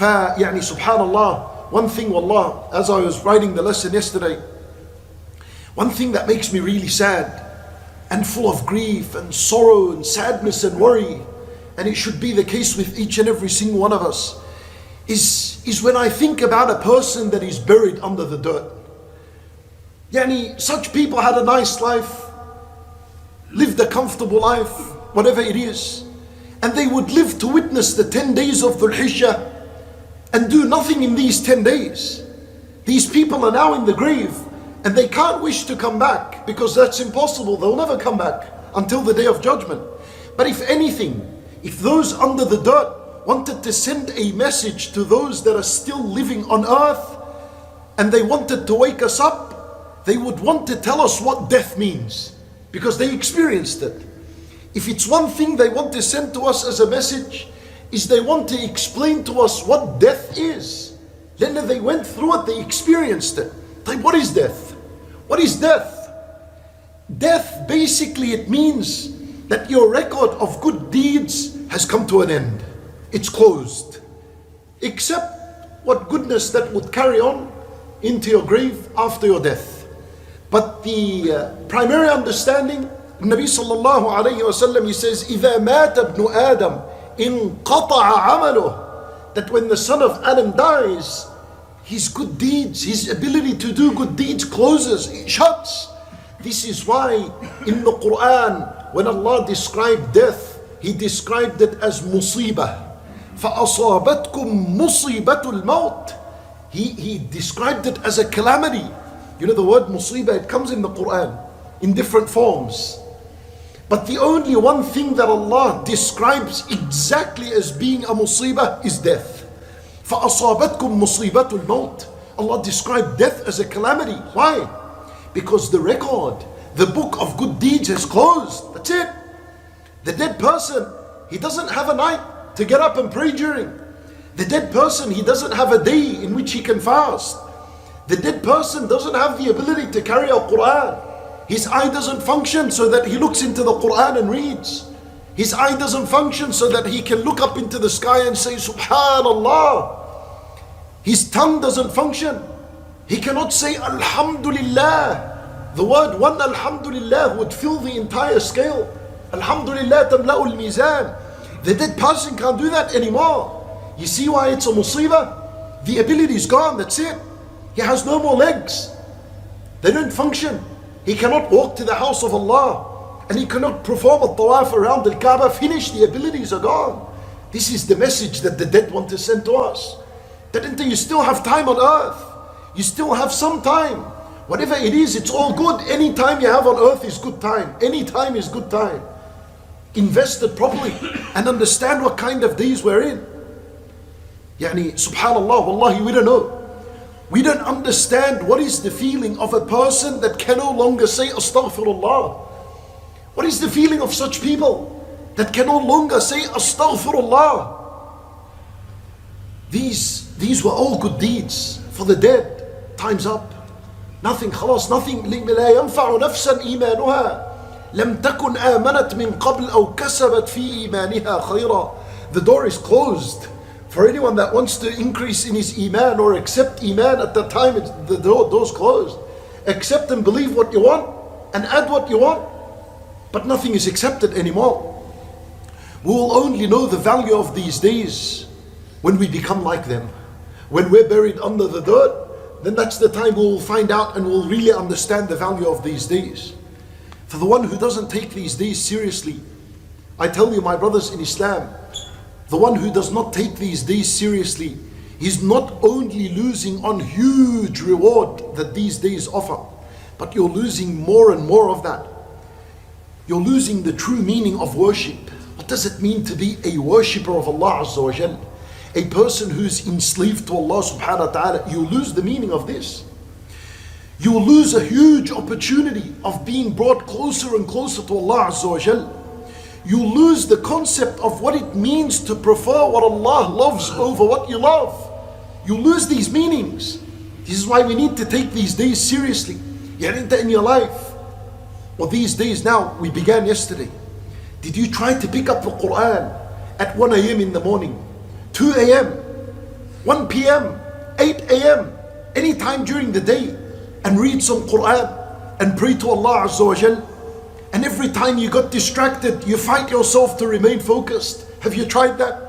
يعني subhanallah, one thing wallah, as I was writing the lesson yesterday, one thing that makes me really sad and full of grief and sorrow and sadness and worry, and it should be the case with each and every single one of us, is when I think about a person that is buried under the dirt. Yani, such people had a nice life, lived a comfortable life, whatever it is, and they would live to witness the 10 days of Dhul Hijjah and do nothing in these 10 days. These people are now in the grave and they can't wish to come back because that's impossible. They'll never come back until the day of judgment. But if anything, if those under the dirt wanted to send a message to those that are still living on earth and they wanted to wake us up, they would want to tell us what death means because they experienced it. If it's one thing they want to send to us as a message, is they want to explain to us what death is. Then they went through it, they experienced it. Like, what is death? What is death? Death, basically, it means that your record of good deeds has come to an end. It's closed. Except what goodness that would carry on into your grave after your death. But the primary understanding, Nabi sallallahu alayhi wa sallam, he says, إِذَا مَاتَ ابْنُ آدَمْ انقطع عمله, that when the son of Adam dies, his good deeds, his ability to do good deeds closes, it shuts. This is why in the Quran, when Allah described death, He described it as musibah. فَأَصَابَتْكُمْ مُصِيبَةُ الْمَوْتِ. He described it as a calamity. You know the word musibah, it comes in the Quran in different forms. But the only one thing that Allah describes exactly as being a musibah is death. فَأَصَابَتْكُمْ مُصِيبَةُ الْمَوْتِ. Allah described death as a calamity. Why? Because the record, the book of good deeds has closed. That's it. The dead person, he doesn't have a night to get up and pray during. The dead person, he doesn't have a day in which he can fast. The dead person doesn't have the ability to carry a Quran. His eye doesn't function so that he looks into the Quran and reads. His eye doesn't function so that he can look up into the sky and say Subhanallah. His tongue doesn't function. He cannot say Alhamdulillah. The word one Alhamdulillah would fill the entire scale. Alhamdulillah tamla'ul mizan. The dead person can't do that anymore. You see why it's a musibah? The ability is gone, that's it. He has no more legs. They don't function. He cannot walk to the house of Allah, and he cannot perform a tawaf around the Kaaba. Finish, the abilities are gone. This is the message that the dead want to send to us. That until you still have time on earth, you still have some time. Whatever it is, it's all good. Any time you have on earth is good time. Any time is good time. Invest it properly and understand what kind of days we're in. Yani, subhanallah, wallahi, we don't know. We don't understand what is the feeling of a person that can no longer say astaghfirullah. What is the feeling of such people that can no longer say astaghfirullah? These were all good deeds for the dead. Time's up. Nothing, خلاص, nothing. لا ينفع نفسا إيمانها لم تكن آمنت من قبل أو كسبت في إيمانها خيرا. The door is closed. For anyone that wants to increase in his iman or accept iman, at that time the door's closed. Accept and believe what you want and add what you want, but nothing is accepted anymore. We will only know the value of these days when we become like them. When we're buried under the dirt, then that's the time we will find out and we'll really understand the value of these days. For the one who doesn't take these days seriously, I tell you, my brothers in Islam, the one who does not take these days seriously, he's not only losing on huge reward that these days offer, but you're losing more and more of that. You're losing the true meaning of worship. What does it mean to be a worshipper of Allah Azza wa Jal? A person who's enslaved to Allah subhanahu wa ta'ala. You lose the meaning of this. You lose a huge opportunity of being brought closer and closer to Allah Azza wa Jal. You lose the concept of what it means to prefer what Allah loves over what you love. You lose these meanings. This is why we need to take these days seriously. In your life. Well, these days now, we began yesterday. Did you try to pick up the Quran at 1 a.m. in the morning, 2 a.m.? 1 p.m., 8 a.m., anytime during the day, and read some Quran and pray to Allah Azza wa Jal. And every time you got distracted, you fight yourself to remain focused. Have you tried that?